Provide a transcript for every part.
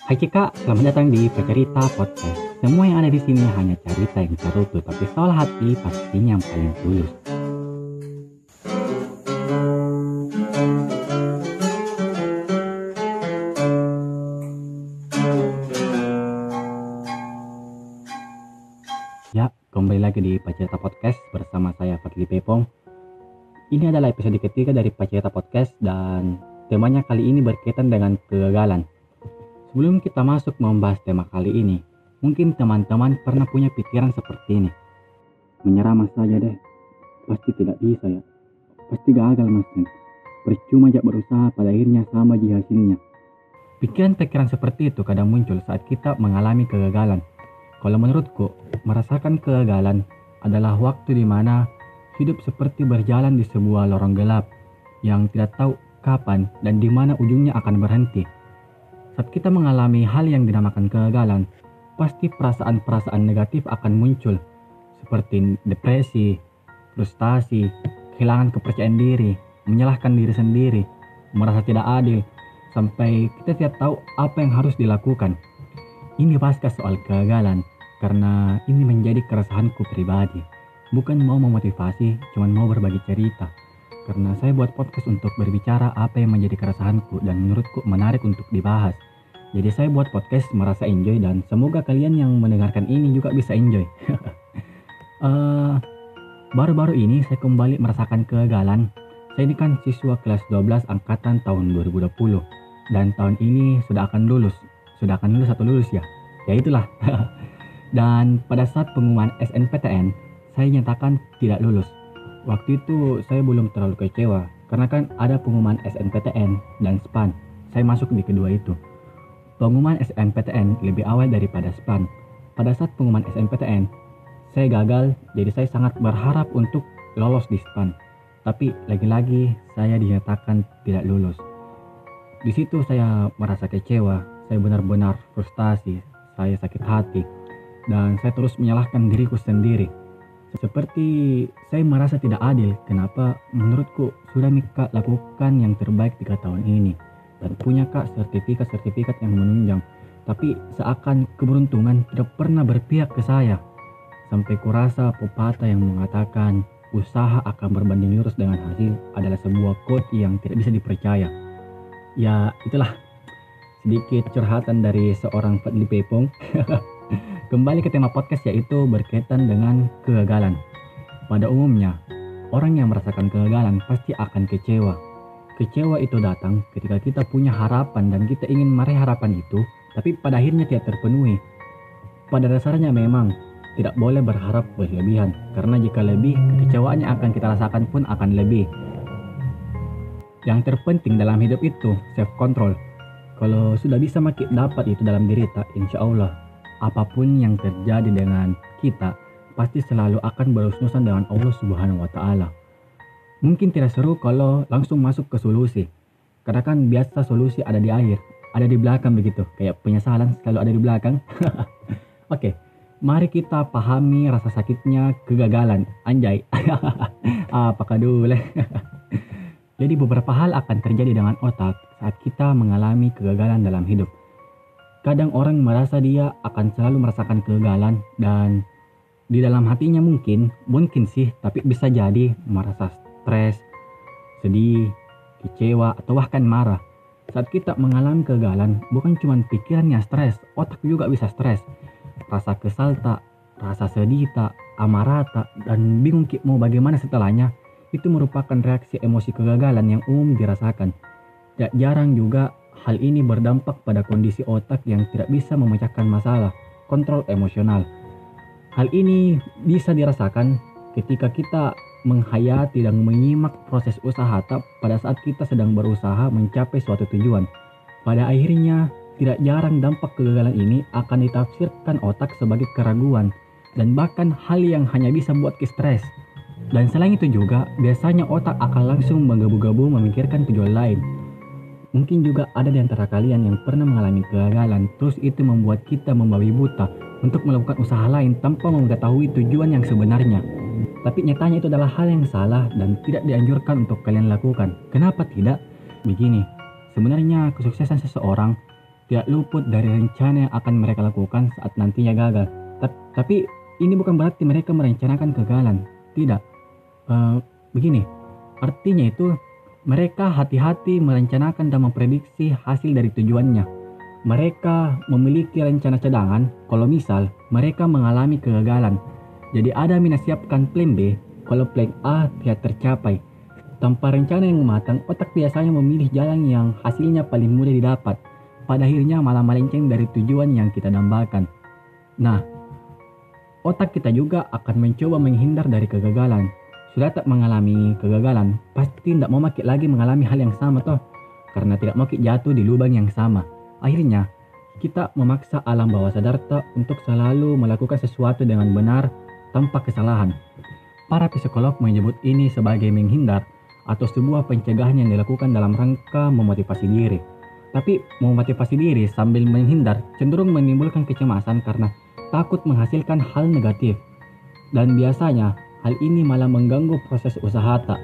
Hai Cika, selamat datang di Pecerita Podcast. Semua yang ada di sini hanya cerita yang seru tuh, tapi soal hati pastinya yang paling tulus. Ya, kembali lagi di Pecerita Podcast bersama saya Fadli Pepong. Ini adalah episode ketiga dari Pecerita Podcast dan temanya kali ini berkaitan dengan kegagalan. Sebelum kita masuk membahas tema kali ini, mungkin teman-teman pernah punya pikiran seperti ini. Menyerah mas saja deh, pasti tidak bisa ya, pasti gagal mas. Percuma aja berusaha, pada akhirnya sama aja hasilnya. Pikiran-pikiran seperti itu kadang muncul saat kita mengalami kegagalan. Kalau menurutku, merasakan kegagalan adalah waktu di mana hidup seperti berjalan di sebuah lorong gelap yang tidak tahu kapan dan di mana ujungnya akan berhenti. Saat kita mengalami hal yang dinamakan kegagalan, pasti perasaan-perasaan negatif akan muncul, seperti depresi, frustasi, kehilangan kepercayaan diri, menyalahkan diri sendiri, merasa tidak adil, sampai kita tidak tahu apa yang harus dilakukan. Ini pasca soal kegagalan, karena ini menjadi keresahanku pribadi. Bukan mau memotivasi, cuman mau berbagi cerita. Karena saya buat podcast untuk berbicara apa yang menjadi keresahanku dan menurutku menarik untuk dibahas. Jadi saya buat podcast merasa enjoy dan semoga kalian yang mendengarkan ini juga bisa enjoy. Baru-baru ini saya kembali merasakan kegagalan. Saya ini kan siswa kelas 12 angkatan tahun 2020 dan tahun ini sudah akan lulus atau lulus ya. Ya itulah. Dan pada saat pengumuman SNPTN, saya nyatakan tidak lulus. Waktu itu saya belum terlalu kecewa karena kan ada pengumuman SNPTN dan SPAN. Saya masuk di kedua itu. Pengumuman SNPTN lebih awal daripada SPAN. Pada saat pengumuman SNPTN, saya gagal, jadi saya sangat berharap untuk lolos di SPAN. Tapi lagi-lagi saya dinyatakan tidak lulus. Di situ saya merasa kecewa, saya benar-benar frustasi, saya sakit hati, dan saya terus menyalahkan diriku sendiri. Seperti saya merasa tidak adil, kenapa menurutku sudah Kak lakukan yang terbaik 3 tahun ini dan punya Kak sertifikat-sertifikat yang menunjang, tapi seakan keberuntungan tidak pernah berpihak ke saya. Sampai kurasa pepatah yang mengatakan usaha akan berbanding lurus dengan hasil adalah sebuah quote yang tidak bisa dipercaya. Ya itulah sedikit curhatan dari seorang Fadli Pepong. Kembali ke tema podcast, yaitu berkaitan dengan kegagalan. Pada umumnya, orang yang merasakan kegagalan pasti akan kecewa. Kecewa itu datang ketika kita punya harapan dan kita ingin meraih harapan itu, tapi pada akhirnya tidak terpenuhi. Pada dasarnya memang tidak boleh berharap berlebihan, karena jika lebih, kekecewaan yang akan kita rasakan pun akan lebih. Yang terpenting dalam hidup itu self-control. Kalau sudah bisa dapat itu dalam diri kita, insya Allah apapun yang terjadi dengan kita pasti selalu akan berurusan dengan Allah Subhanahu wa Ta'ala. Mungkin tidak seru kalau langsung masuk ke solusi, karena kan biasa solusi ada di akhir, ada di belakang begitu, kayak penyesalan selalu ada di belakang. Oke, mari kita pahami rasa sakitnya kegagalan. Anjay. Apakah dulu? Jadi beberapa hal akan terjadi dengan otak saat kita mengalami kegagalan dalam hidup. Kadang orang merasa dia akan selalu merasakan kegagalan dan di dalam hatinya mungkin sih, tapi bisa jadi merasa stres, sedih, kecewa, atau bahkan marah. Saat kita mengalami kegagalan, bukan cuma pikirannya stres, otak juga bisa stres. Rasa kesal tak, rasa sedih tak, amarah tak, dan bingung mau bagaimana setelahnya, itu merupakan reaksi emosi kegagalan yang umum dirasakan. Tidak jarang juga hal ini berdampak pada kondisi otak yang tidak bisa memecahkan masalah, kontrol emosional. Hal ini bisa dirasakan ketika kita menghayati dan menyimak proses usaha pada saat kita sedang berusaha mencapai suatu tujuan. Pada akhirnya, tidak jarang dampak kegagalan ini akan ditafsirkan otak sebagai keraguan dan bahkan hal yang hanya bisa buat stres. Dan selain itu juga, biasanya otak akan langsung menggebu-gebu memikirkan tujuan lain. Mungkin juga ada di antara kalian yang pernah mengalami kegagalan, terus itu membuat kita membabi buta untuk melakukan usaha lain tanpa mengetahui tujuan yang sebenarnya. Tapi nyatanya itu adalah hal yang salah dan tidak dianjurkan untuk kalian lakukan. Kenapa tidak? Begini, sebenarnya kesuksesan seseorang tidak luput dari rencana yang akan mereka lakukan saat nantinya gagal. Tapi ini bukan berarti mereka merencanakan kegagalan. Tidak. Begini, artinya itu mereka hati-hati merencanakan dan memprediksi hasil dari tujuannya. Mereka memiliki rencana cadangan kalau misal mereka mengalami kegagalan. Jadi ada menyiapkan plan B kalau plan A tidak tercapai. Tanpa rencana yang matang, otak biasanya memilih jalan yang hasilnya paling mudah didapat. Pada akhirnya malah melenceng dari tujuan yang kita dambakan. Nah, otak kita juga akan mencoba menghindar dari kegagalan. Sudah tak mengalami kegagalan, pasti tidak mau lagi mengalami hal yang sama toh. Karena tidak mau jatuh di lubang yang sama. Akhirnya, kita memaksa alam bawah sadar untuk selalu melakukan sesuatu dengan benar tanpa kesalahan. Para psikolog menyebut ini sebagai menghindar atau sebuah pencegahan yang dilakukan dalam rangka memotivasi diri. Tapi memotivasi diri sambil menghindar cenderung menimbulkan kecemasan karena takut menghasilkan hal negatif. Dan biasanya hal ini malah mengganggu proses usaha tak.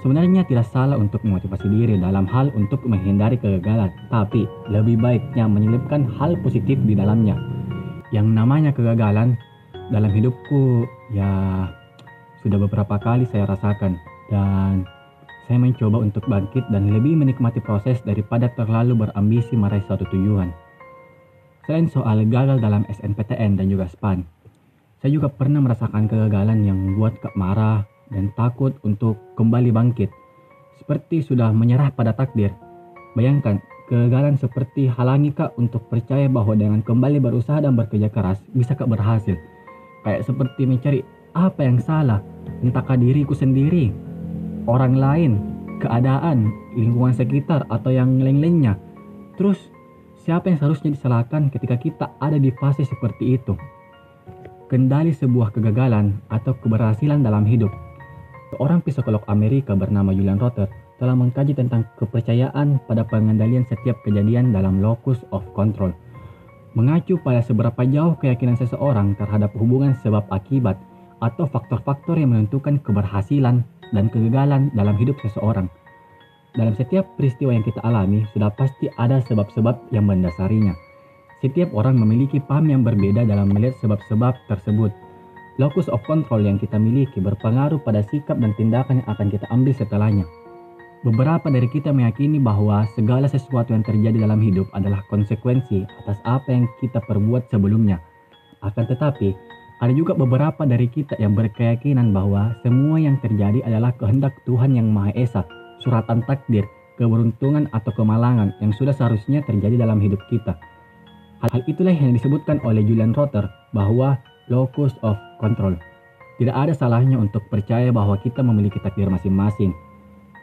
Sebenarnya tidak salah untuk memotivasi diri dalam hal untuk menghindari kegagalan, tapi lebih baiknya menyelipkan hal positif di dalamnya. Yang namanya kegagalan dalam hidupku ya sudah beberapa kali saya rasakan, dan saya mencoba untuk bangkit dan lebih menikmati proses daripada terlalu berambisi meraih suatu tujuan. Selain soal gagal dalam SNPTN dan juga SPAN, saya juga pernah merasakan kegagalan yang membuat Kak marah dan takut untuk kembali bangkit. Seperti sudah menyerah pada takdir. Bayangkan, kegagalan seperti halangi Kak untuk percaya bahwa dengan kembali berusaha dan bekerja keras, bisa Kak berhasil. Kayak seperti mencari apa yang salah, entahkah diriku sendiri, orang lain, keadaan, lingkungan sekitar, atau yang lain-lainnya. Terus, siapa yang seharusnya disalahkan ketika kita ada di fase seperti itu? Kendali sebuah kegagalan atau keberhasilan dalam hidup. Seorang psikolog Amerika bernama Julian Rotter telah mengkaji tentang kepercayaan pada pengendalian setiap kejadian dalam locus of control. Mengacu pada seberapa jauh keyakinan seseorang terhadap hubungan sebab akibat atau faktor-faktor yang menentukan keberhasilan dan kegagalan dalam hidup seseorang. Dalam setiap peristiwa yang kita alami, sudah pasti ada sebab-sebab yang mendasarinya. Setiap orang memiliki paham yang berbeda dalam melihat sebab-sebab tersebut. Locus of control yang kita miliki berpengaruh pada sikap dan tindakan yang akan kita ambil setelahnya. Beberapa dari kita meyakini bahwa segala sesuatu yang terjadi dalam hidup adalah konsekuensi atas apa yang kita perbuat sebelumnya. Akan tetapi, ada juga beberapa dari kita yang berkeyakinan bahwa semua yang terjadi adalah kehendak Tuhan yang Maha Esa, suratan takdir, keberuntungan atau kemalangan yang sudah seharusnya terjadi dalam hidup kita. Hal itulah yang disebutkan oleh Julian Rotter bahwa locus of control. Tidak ada salahnya untuk percaya bahwa kita memiliki takdir masing-masing.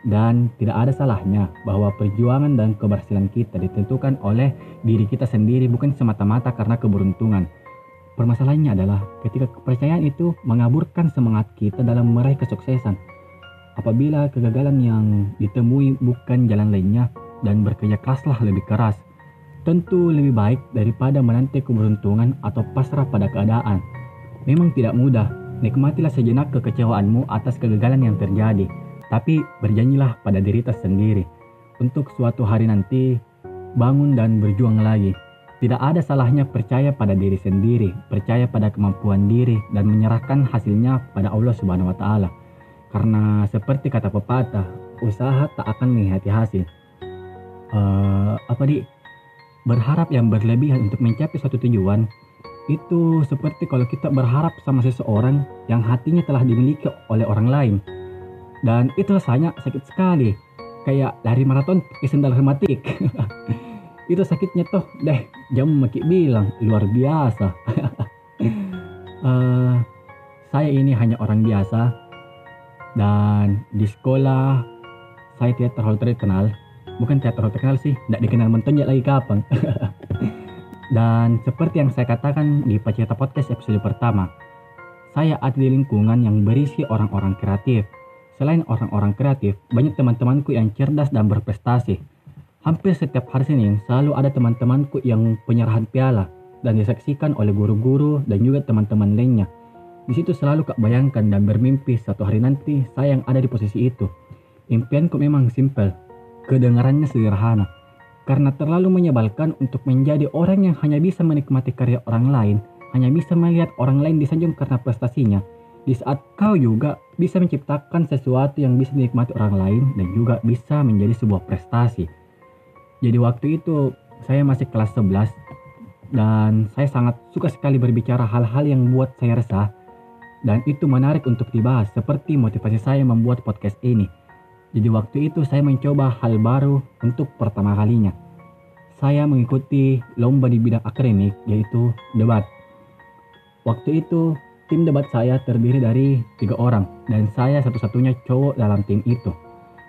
Dan tidak ada salahnya bahwa perjuangan dan keberhasilan kita ditentukan oleh diri kita sendiri, bukan semata-mata karena keberuntungan. Permasalahannya adalah ketika kepercayaan itu mengaburkan semangat kita dalam meraih kesuksesan. Apabila kegagalan yang ditemui bukan jalan lainnya dan bekerja keraslah lebih keras, tentu lebih baik daripada menanti keberuntungan atau pasrah pada keadaan. Memang tidak mudah, nikmatilah sejenak kekecewaanmu atas kegagalan yang terjadi. Tapi berjanjilah pada diri kita sendiri untuk suatu hari nanti bangun dan berjuang lagi. Tidak ada salahnya percaya pada diri sendiri, percaya pada kemampuan diri dan menyerahkan hasilnya pada Allah Subhanahu wa taala. Karena seperti kata pepatah, usaha tak akan mengkhianati hasil. Berharap yang berlebihan untuk mencapai suatu tujuan itu seperti kalau kita berharap sama seseorang yang hatinya telah dimiliki oleh orang lain. Dan itu rasanya sakit sekali. Kayak lari maraton pakai sendal hermetik. Itu sakitnya toh deh, jam maki bilang luar biasa. Saya ini hanya orang biasa. Dan di sekolah saya tidak terlalu terkenal. Bukan tidak terlalu terkenal sih, tidak dikenal mentonjak lagi kapan. Dan seperti yang saya katakan di Pacita Podcast episode pertama, saya ada di lingkungan yang berisi orang-orang kreatif. Selain orang-orang kreatif, banyak teman-temanku yang cerdas dan berprestasi. Hampir setiap hari Senin selalu ada teman-temanku yang penyerahan piala dan disaksikan oleh guru-guru dan juga teman-teman lainnya. Di situ selalu Kak bayangkan dan bermimpi suatu hari nanti saya yang ada di posisi itu. Impianku memang simpel, kedengarannya sederhana. Karena terlalu menyebalkan untuk menjadi orang yang hanya bisa menikmati karya orang lain, hanya bisa melihat orang lain disanjung karena prestasinya, di saat kau juga bisa menciptakan sesuatu yang bisa dinikmati orang lain dan juga bisa menjadi sebuah prestasi. Jadi waktu itu saya masih kelas 11 dan saya sangat suka sekali berbicara hal-hal yang membuat saya resah, dan itu menarik untuk dibahas seperti motivasi saya membuat podcast ini. Jadi waktu itu saya mencoba hal baru untuk pertama kalinya. Saya mengikuti lomba di bidang akademik, yaitu debat. Waktu itu tim debat saya terdiri dari 3 orang dan saya satu-satunya cowok dalam tim itu.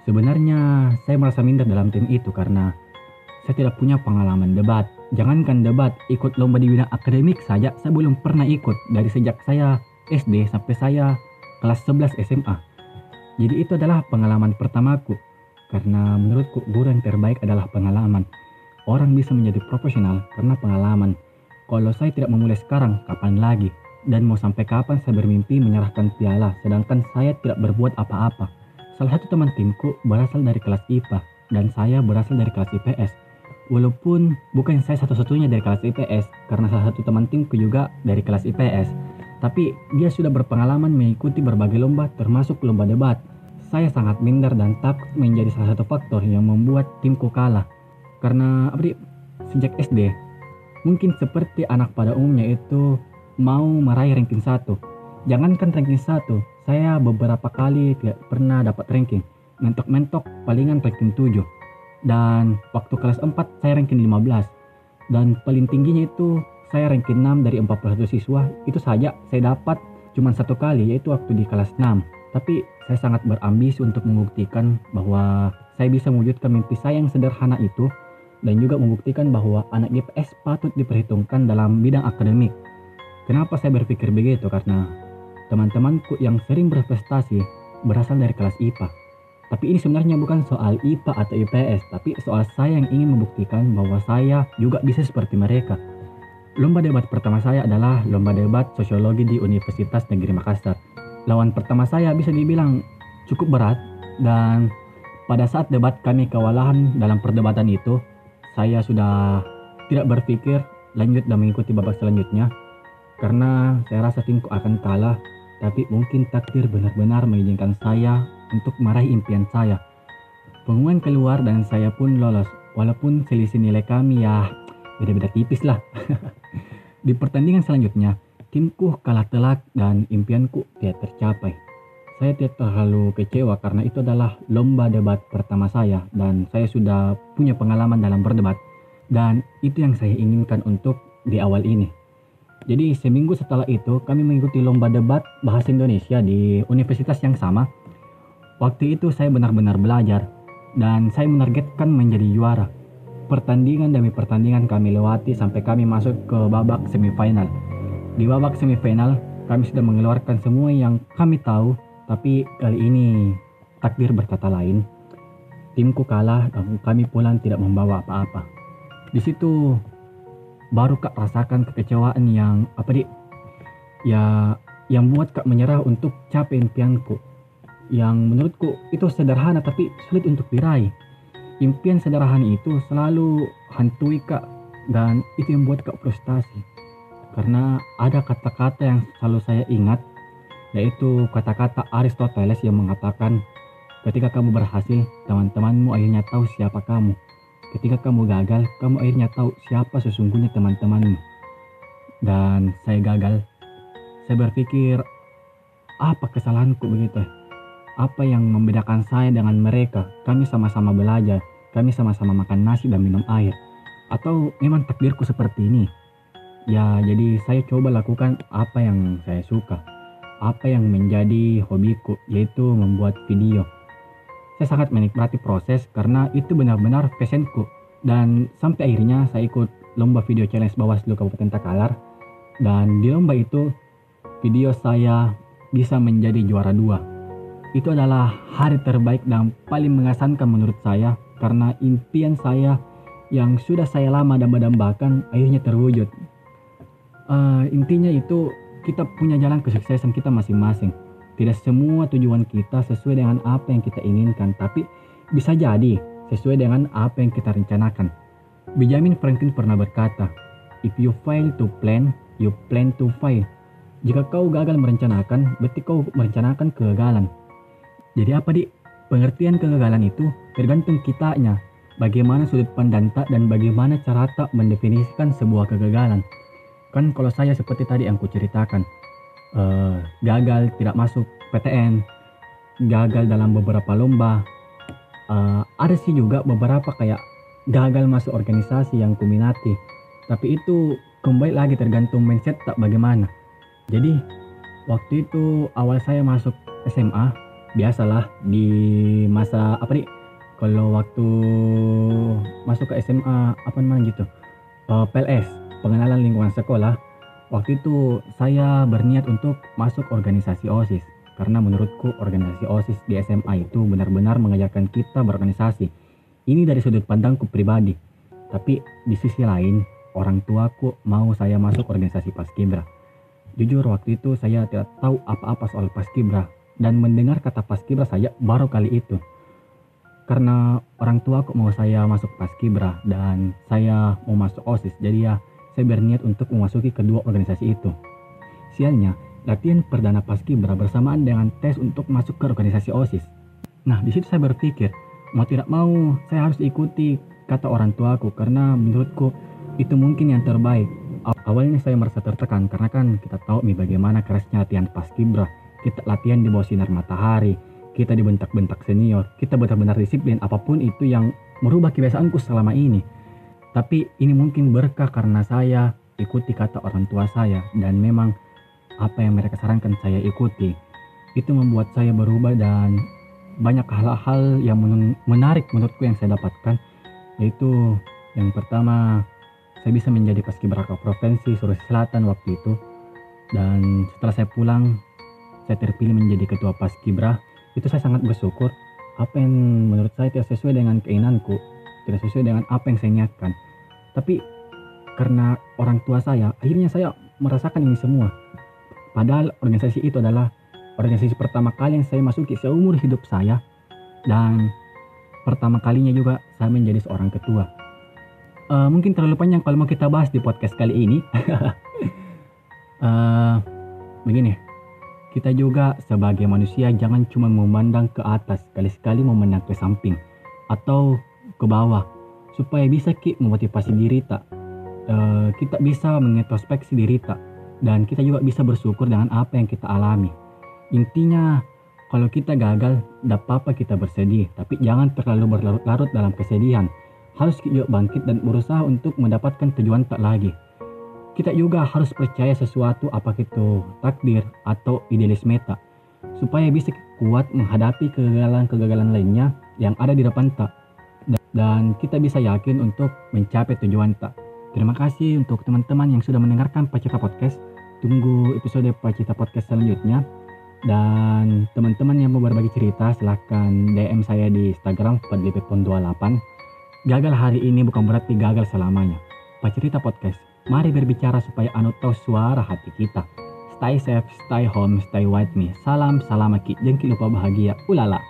Sebenarnya saya merasa minder dalam tim itu karena saya tidak punya pengalaman debat. Jangankan debat, ikut lomba di bidang akademik saja saya belum pernah ikut dari sejak saya SD sampai saya kelas 11 SMA. Jadi itu adalah pengalaman pertamaku, karena menurutku guru yang terbaik adalah pengalaman. Orang bisa menjadi profesional karena pengalaman. Kalau saya tidak memulai sekarang, kapan lagi? Dan mau sampai kapan saya bermimpi menyerahkan piala, sedangkan saya tidak berbuat apa-apa. Salah satu teman timku berasal dari kelas IPA, dan saya berasal dari kelas IPS. Walaupun bukan saya satu-satunya dari kelas IPS, karena salah satu teman timku juga dari kelas IPS. Tapi dia sudah berpengalaman mengikuti berbagai lomba termasuk lomba debat. Saya sangat minder dan takut menjadi salah satu faktor yang membuat timku kalah. Karena sejak SD, mungkin seperti anak pada umumnya itu mau meraih ranking 1. Jangankan ranking 1, saya beberapa kali tidak pernah dapat ranking. Mentok-mentok palingan ranking 7. Dan waktu kelas 4 saya ranking 15. Dan paling tingginya itu saya ranking 6 dari 41 siswa. Itu saja saya dapat cuma 1 kali, yaitu waktu di kelas 6. Tapi saya sangat berambisi untuk membuktikan bahwa saya bisa mewujudkan mimpi saya yang sederhana itu, dan juga membuktikan bahwa anak IPS patut diperhitungkan dalam bidang akademik. Kenapa saya berpikir begitu? Karena teman-temanku yang sering berprestasi berasal dari kelas IPA. Tapi ini sebenarnya bukan soal IPA atau IPS, tapi soal saya yang ingin membuktikan bahwa saya juga bisa seperti mereka. Lomba debat pertama saya adalah lomba debat sosiologi di Universitas Negeri Makassar. Lawan pertama saya bisa dibilang cukup berat, dan pada saat debat kami kewalahan dalam perdebatan itu, saya sudah tidak berpikir lanjut dan mengikuti babak selanjutnya karena saya rasa timku akan kalah. Tapi mungkin takdir benar-benar mengizinkan saya untuk meraih impian saya. Pengumuman keluar dan saya pun lolos, walaupun selisih nilai kami ya beda-beda tipis lah. Di pertandingan selanjutnya, timku kalah telak dan impianku tidak tercapai. Saya tidak terlalu kecewa karena itu adalah lomba debat pertama saya dan saya sudah punya pengalaman dalam berdebat. Dan itu yang saya inginkan untuk di awal ini. Jadi seminggu setelah itu kami mengikuti lomba debat bahasa Indonesia di universitas yang sama. Waktu itu saya benar-benar belajar dan saya menargetkan menjadi juara. Pertandingan demi pertandingan kami lewati sampai kami masuk ke babak semifinal. Di babak semifinal kami sudah mengeluarkan semua yang kami tahu, tapi kali ini takdir berkata lain. Timku kalah dan kami pulang tidak membawa apa-apa. Di situ baru Kak rasakan kekecewaan yang yang buat Kak menyerah untuk capai impianku. Yang menurutku itu sederhana tapi sulit untuk diraih. Impian sederhana itu selalu hantui Kak, dan itu yang membuat Kak frustasi. Karena ada kata-kata yang selalu saya ingat, yaitu kata-kata Aristoteles yang mengatakan, ketika kamu berhasil, teman-temanmu akhirnya tahu siapa kamu. Ketika kamu gagal, kamu akhirnya tahu siapa sesungguhnya teman-temanmu. Dan saya gagal. Saya berpikir, apa kesalahanku begitu? Apa yang membedakan saya dengan mereka? Kami sama-sama belajar, kami sama-sama makan nasi dan minum air. Atau memang takdirku seperti ini? Ya, jadi saya coba lakukan apa yang saya suka. Apa yang menjadi hobiku, yaitu membuat video. Saya sangat menikmati proses karena itu benar-benar passionku. Dan sampai akhirnya saya ikut lomba video challenge Bawaslu Kabupaten Takalar. Dan di lomba itu, video saya bisa menjadi juara 2. Itu adalah hari terbaik dan paling mengesankan menurut saya, karena impian saya yang sudah saya lama damba-dambakan akhirnya terwujud. Intinya itu kita punya jalan kesuksesan kita masing-masing. Tidak semua tujuan kita sesuai dengan apa yang kita inginkan, tapi bisa jadi sesuai dengan apa yang kita rencanakan. Benjamin Franklin pernah berkata, "If you fail to plan, you plan to fail." Jika kau gagal merencanakan, berarti kau merencanakan kegagalan. Jadi apa pengertian kegagalan itu tergantung kitanya. Bagaimana sudut pandang tak dan bagaimana cara tak mendefinisikan sebuah kegagalan. Kan kalau saya seperti tadi yang kuceritakan, gagal tidak masuk PTN, gagal dalam beberapa lomba. Ada sih juga beberapa kayak gagal masuk organisasi yang kuminati. Tapi itu kembali lagi tergantung mindset tak bagaimana. Jadi waktu itu awal saya masuk SMA, biasalah di masa kalau waktu masuk ke SMA gitu, PLS, pengenalan lingkungan sekolah. Waktu itu saya berniat untuk masuk organisasi OSIS karena menurutku organisasi OSIS di SMA itu benar-benar mengajarkan kita berorganisasi. Ini dari sudut pandangku pribadi. Tapi di sisi lain, orang tuaku mau saya masuk organisasi Paskibra. Jujur waktu itu saya tidak tahu apa-apa soal Paskibra dan mendengar kata Paskibra saya baru kali itu. Karena orang tuaku mau saya masuk Paskibra dan saya mau masuk OSIS, jadi ya saya berniat untuk memasuki kedua organisasi itu. Sialnya, latihan perdana Paskibra bersamaan dengan tes untuk masuk ke organisasi OSIS. Nah, di situ saya berpikir, mau tidak mau saya harus ikuti kata orang tuaku karena menurutku itu mungkin yang terbaik. Awalnya saya merasa tertekan karena kan kita tahu bagaimana kerasnya latihan Paskibra. Kita latihan di bawah sinar matahari, kita dibentak-bentak senior, kita benar-benar disiplin apapun itu yang merubah kebiasaanku selama ini. Tapi ini mungkin berkah karena saya ikuti kata orang tua saya dan memang apa yang mereka sarankan saya ikuti. Itu membuat saya berubah dan banyak hal-hal yang menarik menurutku yang saya dapatkan. Yaitu yang pertama, saya bisa menjadi Paskibraka Provinsi Sulawesi Selatan waktu itu. Dan setelah saya pulang, saya terpilih menjadi ketua Paskibra. Itu saya sangat bersyukur. Apa yang menurut saya tidak sesuai dengan keinginanku, tidak sesuai dengan apa yang saya niatkan. Tapi karena orang tua saya, akhirnya saya merasakan ini semua. Padahal organisasi itu adalah organisasi pertama kali yang saya masuki seumur hidup saya. Dan pertama kalinya juga saya menjadi seorang ketua. Mungkin terlalu panjang kalau mau kita bahas di podcast kali ini. Begini, kita juga sebagai manusia jangan cuma memandang ke atas, sekali-sekali memandang ke samping atau ke bawah supaya bisa memotivasi diri tak. Kita bisa mengintrospeksi diri tak dan kita juga bisa bersyukur dengan apa yang kita alami. Intinya kalau kita gagal, tidak apa-apa kita bersedih, tapi jangan terlalu berlarut-larut dalam kesedihan. Harus juga bangkit dan berusaha untuk mendapatkan tujuan tak lagi. Kita juga harus percaya sesuatu apakah itu takdir atau idealisme tak, supaya bisa kuat menghadapi kegagalan-kegagalan lainnya yang ada di depan tak. Dan kita bisa yakin untuk mencapai tujuan tak. Terima kasih untuk teman-teman yang sudah mendengarkan Pacita Podcast. Tunggu episode Pacita Podcast selanjutnya. Dan teman-teman yang mau berbagi cerita silahkan DM saya di Instagram @fadlipepon28. Gagal hari ini bukan berarti gagal selamanya. Pacita Podcast, mari berbicara supaya anu tahu suara hati kita. Stay safe, stay home, stay with me. Salam, salam aki, jengki lupa bahagia. Ulala.